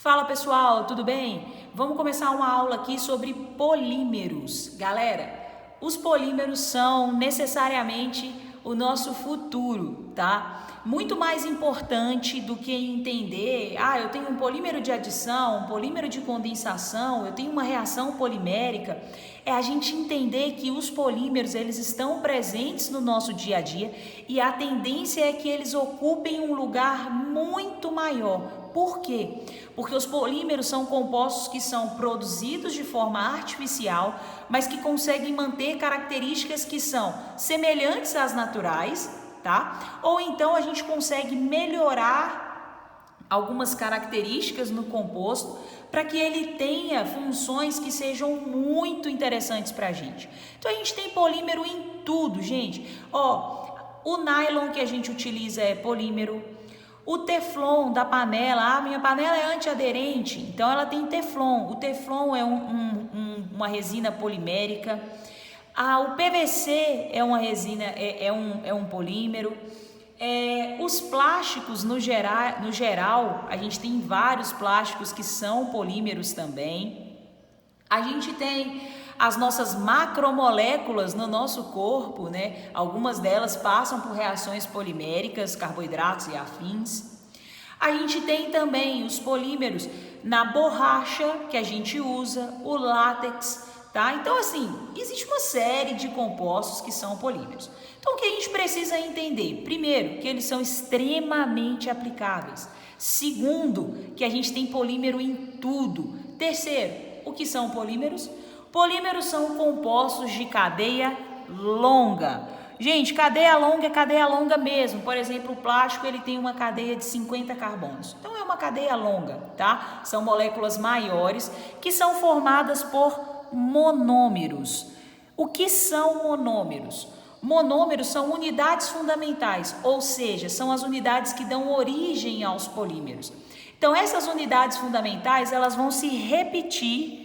Fala pessoal, tudo bem? Vamos começar uma aula aqui sobre polímeros. Galera, os polímeros são necessariamente o nosso futuro, tá? Muito mais importante do que entender, eu tenho um polímero de adição, um polímero de condensação, eu tenho uma reação polimérica, é a gente entender que os polímeros, eles estão presentes no nosso dia a dia e a tendência é que eles ocupem um lugar muito maior. Por quê? Porque os polímeros são compostos que são produzidos de forma artificial, mas que conseguem manter características que são semelhantes às naturais, tá? Ou então a gente consegue melhorar algumas características no composto para que ele tenha funções que sejam muito interessantes para a gente. Então a gente tem polímero em tudo, gente. O nylon que a gente utiliza é polímero. O teflon da panela, minha panela é antiaderente, então ela tem teflon. O teflon é uma resina polimérica. O PVC é uma resina, é um polímero. Os plásticos no geral, a gente tem vários plásticos que são polímeros também. A gente tem as nossas macromoléculas no nosso corpo, né? Algumas delas passam por reações poliméricas, carboidratos e afins. A gente tem também os polímeros na borracha que a gente usa, o látex, tá? Então, assim, existe uma série de compostos que são polímeros. Então, o que a gente precisa entender? Primeiro, que eles são extremamente aplicáveis. Segundo, que a gente tem polímero em tudo. Terceiro, o que são polímeros? Polímeros são compostos de cadeia longa. Gente, cadeia longa é cadeia longa mesmo. Por exemplo, o plástico ele tem uma cadeia de 50 carbonos. Então é uma cadeia longa, tá? São moléculas maiores que são formadas por monômeros. O que são monômeros? Monômeros são unidades fundamentais, ou seja, são as unidades que dão origem aos polímeros. Então essas unidades fundamentais, elas vão se repetir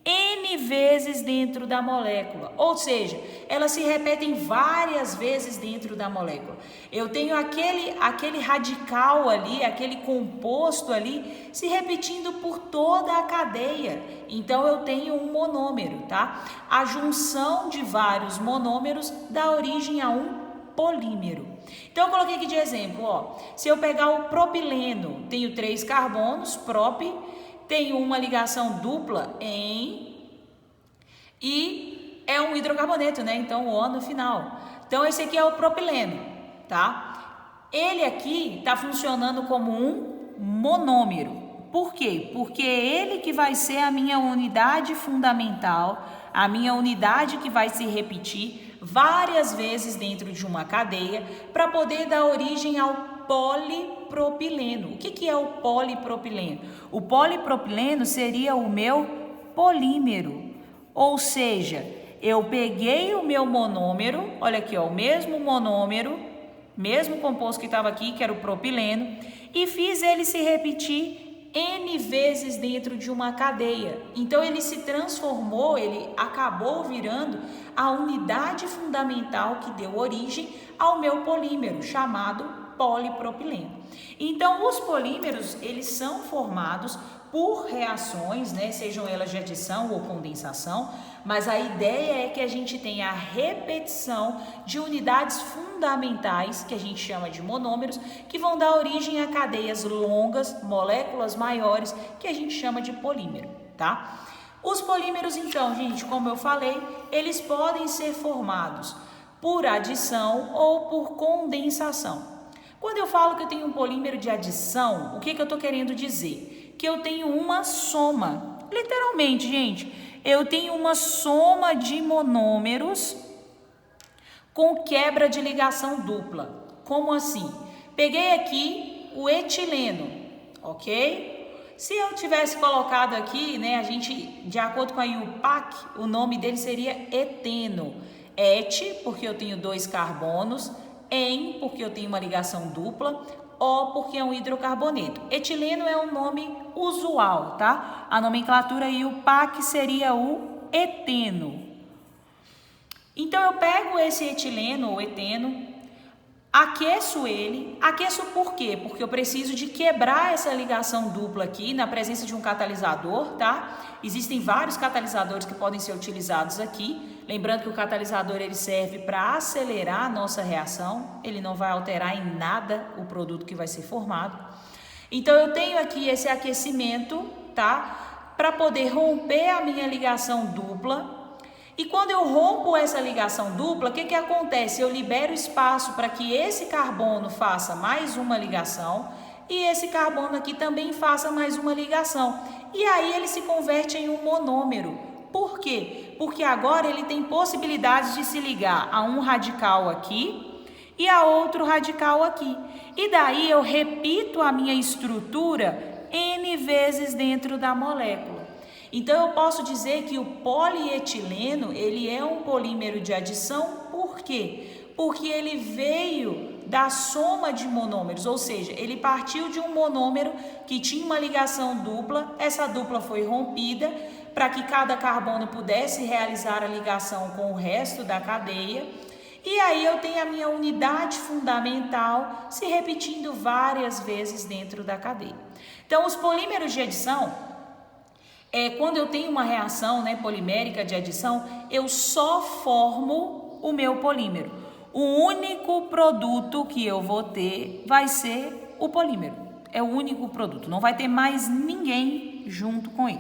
N vezes dentro da molécula, ou seja, elas se repetem várias vezes dentro da molécula. Eu tenho aquele radical ali, aquele composto ali, se repetindo por toda a cadeia. Então eu tenho um monômero, tá? A junção de vários monômeros dá origem a um polímero. Então eu coloquei aqui de exemplo, se eu pegar o propileno, tenho 3 carbonos, prop, tem uma ligação dupla e é um hidrocarboneto, né? Então, o O no final. Então, esse aqui é o propileno, tá? Ele aqui está funcionando como um monômero. Por quê? Porque ele que vai ser a minha unidade fundamental, a minha unidade que vai se repetir várias vezes dentro de uma cadeia para poder dar origem ao polipropileno. O que é o polipropileno? O polipropileno seria o meu polímero. Ou seja, eu peguei o meu monômero, olha aqui, o mesmo monômero, mesmo composto que estava aqui, que era o propileno, e fiz ele se repetir N vezes dentro de uma cadeia. Então ele se transformou, ele acabou virando a unidade fundamental que deu origem ao meu polímero, chamado polipropileno. Então, os polímeros, eles são formados por reações, né, sejam elas de adição ou condensação, mas a ideia é que a gente tenha a repetição de unidades fundamentais, que a gente chama de monômeros, que vão dar origem a cadeias longas, moléculas maiores, que a gente chama de polímero, tá? Os polímeros, então, gente, como eu falei, eles podem ser formados por adição ou por condensação. Quando eu falo que eu tenho um polímero de adição, o que eu estou querendo dizer? Que eu tenho uma soma. Literalmente, gente, eu tenho uma soma de monômeros com quebra de ligação dupla. Como assim? Peguei aqui o etileno, ok? Se eu tivesse colocado aqui, né, a gente, de acordo com a IUPAC, o nome dele seria eteno. Et, porque eu tenho 2 carbonos, en, porque eu tenho uma ligação dupla, O, porque é um hidrocarboneto. Etileno é um nome usual, tá? A nomenclatura IUPAC seria o eteno. Então, eu pego esse etileno ou eteno, aqueço ele. Aqueço por quê? Porque eu preciso de quebrar essa ligação dupla aqui na presença de um catalisador, tá? Existem vários catalisadores que podem ser utilizados aqui. Lembrando que o catalisador ele serve para acelerar a nossa reação, ele não vai alterar em nada o produto que vai ser formado. Então eu tenho aqui esse aquecimento, tá? Para poder romper a minha ligação dupla. E quando eu rompo essa ligação dupla, o que acontece? Eu libero espaço para que esse carbono faça mais uma ligação e esse carbono aqui também faça mais uma ligação. E aí ele se converte em um monômero. Por quê? Porque agora ele tem possibilidade de se ligar a um radical aqui e a outro radical aqui. E daí eu repito a minha estrutura N vezes dentro da molécula. Então eu posso dizer que o polietileno, ele é um polímero de adição, por quê? Porque ele veio da soma de monômeros, ou seja, ele partiu de um monômero que tinha uma ligação dupla, essa dupla foi rompida para que cada carbono pudesse realizar a ligação com o resto da cadeia, e aí eu tenho a minha unidade fundamental se repetindo várias vezes dentro da cadeia. Então os polímeros de adição, quando eu tenho uma reação polimérica de adição, eu só formo o meu polímero. O único produto que eu vou ter vai ser o polímero. É o único produto, não vai ter mais ninguém junto com ele.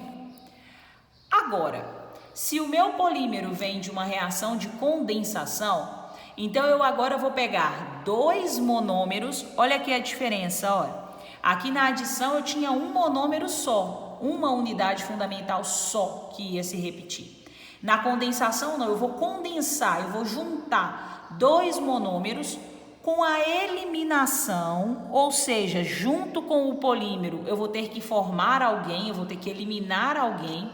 Agora, se o meu polímero vem de uma reação de condensação, então eu agora vou pegar dois monômeros, olha aqui a diferença, olha. Aqui na adição eu tinha um monômero só, uma unidade fundamental só que ia se repetir. Na condensação não, eu vou condensar, eu vou juntar dois monômeros com a eliminação, ou seja, junto com o polímero eu vou ter que formar alguém, eu vou ter que eliminar alguém.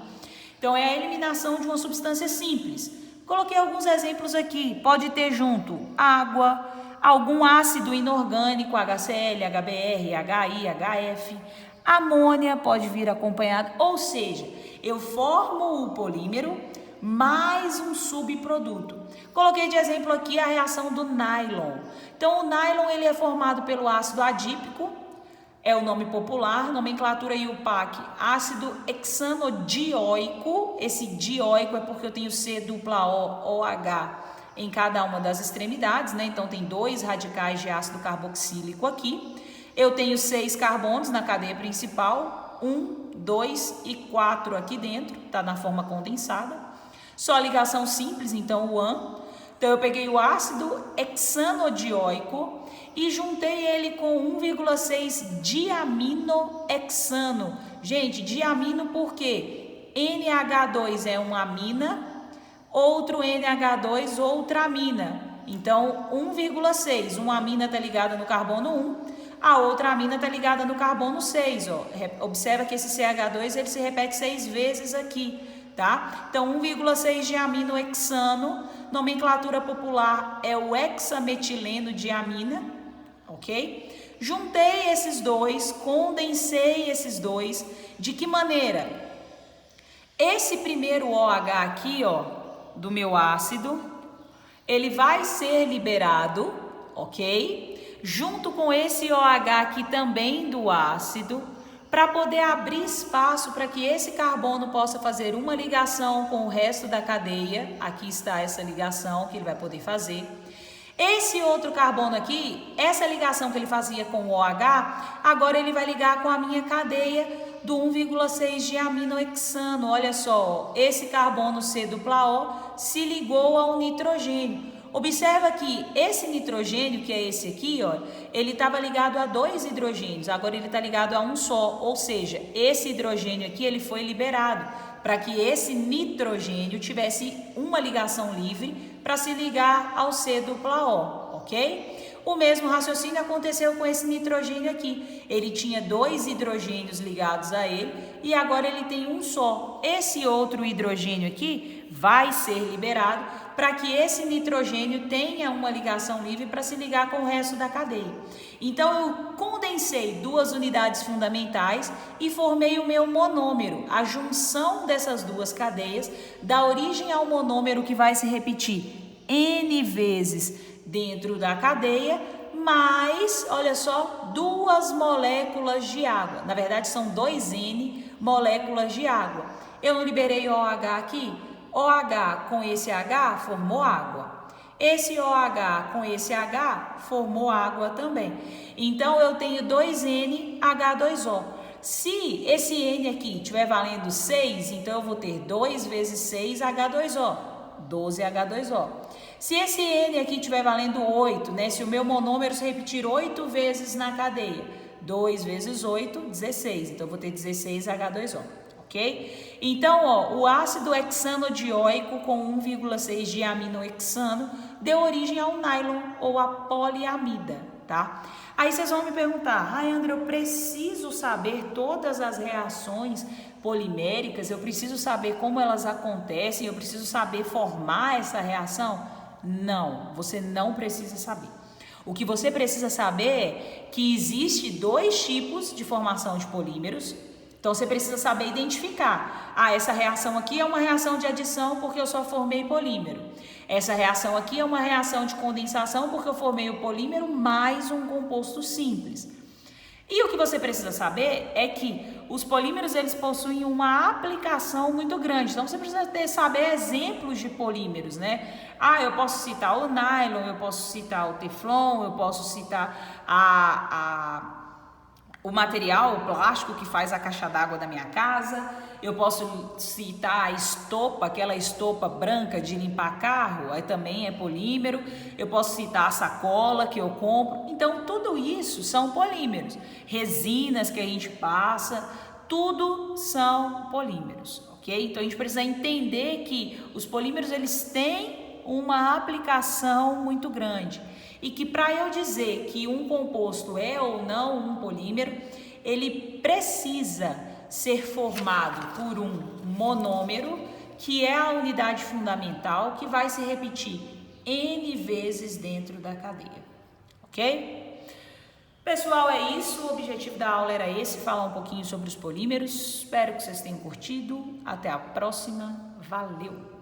Então é a eliminação de uma substância simples. Coloquei alguns exemplos aqui, pode ter junto água, algum ácido inorgânico, HCl, HBr, HI, HF, amônia pode vir acompanhado, ou seja, eu formo o polímero mais um subproduto. Coloquei de exemplo aqui a reação do nylon. Então o nylon ele é formado pelo ácido adípico, é o nome popular, nomenclatura IUPAC, ácido hexanodioico, esse dioico é porque eu tenho C dupla O, OH em cada uma das extremidades, Então tem dois radicais de ácido carboxílico aqui. Eu tenho 6 carbonos na cadeia principal, 1, 2 e 4 aqui dentro, tá na forma condensada. Só ligação simples, então o AN. Então eu peguei o ácido hexanodioico e juntei ele com 1,6 diaminohexano. Gente, diamino por quê? NH2 é uma amina, outro NH2, outra amina. Então 1,6, uma amina está ligada no carbono 1, a outra amina está ligada no carbono 6. Observa que esse CH2 ele se repete 6 vezes aqui. Tá? Então 1,6 diaminohexano, nomenclatura popular é o hexametileno diamina, ok? Juntei esses dois, condensei esses dois, de que maneira? Esse primeiro OH aqui, do meu ácido, ele vai ser liberado, ok? Junto com esse OH aqui também do ácido, para poder abrir espaço para que esse carbono possa fazer uma ligação com o resto da cadeia. Aqui está essa ligação que ele vai poder fazer. Esse outro carbono aqui, essa ligação que ele fazia com o OH, agora ele vai ligar com a minha cadeia do 1,6 diaminohexano. Olha só, esse carbono C dupla O se ligou ao nitrogênio. Observa que esse nitrogênio, que é esse aqui, ele estava ligado a 2 hidrogênios, agora ele está ligado a um só, ou seja, esse hidrogênio aqui ele foi liberado para que esse nitrogênio tivesse uma ligação livre para se ligar ao C dupla O, ok? O mesmo raciocínio aconteceu com esse nitrogênio aqui, ele tinha 2 hidrogênios ligados a ele e agora ele tem um só. Esse outro hidrogênio aqui vai ser liberado para que esse nitrogênio tenha uma ligação livre para se ligar com o resto da cadeia. Então eu condensei 2 unidades fundamentais e formei o meu monômero. A junção dessas 2 cadeias dá origem ao monômero que vai se repetir N vezes dentro da cadeia, mais, olha só, 2 moléculas de água. Na verdade, são 2N moléculas de água. Eu não liberei OH aqui? OH com esse H formou água. Esse OH com esse H formou água também. Então, eu tenho 2NH2O. Se esse N aqui estiver valendo 6, então eu vou ter 2 vezes 6 H2O, 12 H2O. Se esse N aqui estiver valendo 8, né? Se o meu monômero se repetir 8 vezes na cadeia, 2 vezes 8, 16. Então, eu vou ter 16 H2O, ok? Então, ó, o ácido hexanodioico com 1,6 de aminohexano deu origem ao nylon ou a poliamida, tá? Aí vocês vão me perguntar, André, eu preciso saber todas as reações poliméricas, eu preciso saber como elas acontecem, eu preciso saber formar essa reação? Não, você não precisa saber. O que você precisa saber é que existe 2 tipos de formação de polímeros. Então, você precisa saber identificar. Essa reação aqui é uma reação de adição porque eu só formei polímero. Essa reação aqui é uma reação de condensação porque eu formei o polímero mais um composto simples. E o que você precisa saber é que os polímeros, eles possuem uma aplicação muito grande. Então, você precisa saber exemplos de polímeros, né? Eu posso citar o nylon, eu posso citar o teflon, eu posso citar o material, o plástico que faz a caixa d'água da minha casa. Eu posso citar a estopa, aquela estopa branca de limpar carro, aí também é polímero. Eu posso citar a sacola que eu compro. Então, tudo isso são polímeros. Resinas que a gente passa, tudo são polímeros, ok? Então, a gente precisa entender que os polímeros, eles têm uma aplicação muito grande. E que para eu dizer que um composto é ou não um polímero, ele precisa ser formado por um monômero, que é a unidade fundamental, que vai se repetir N vezes dentro da cadeia, ok? Pessoal, é isso, o objetivo da aula era esse, falar um pouquinho sobre os polímeros. Espero que vocês tenham curtido, até a próxima, valeu!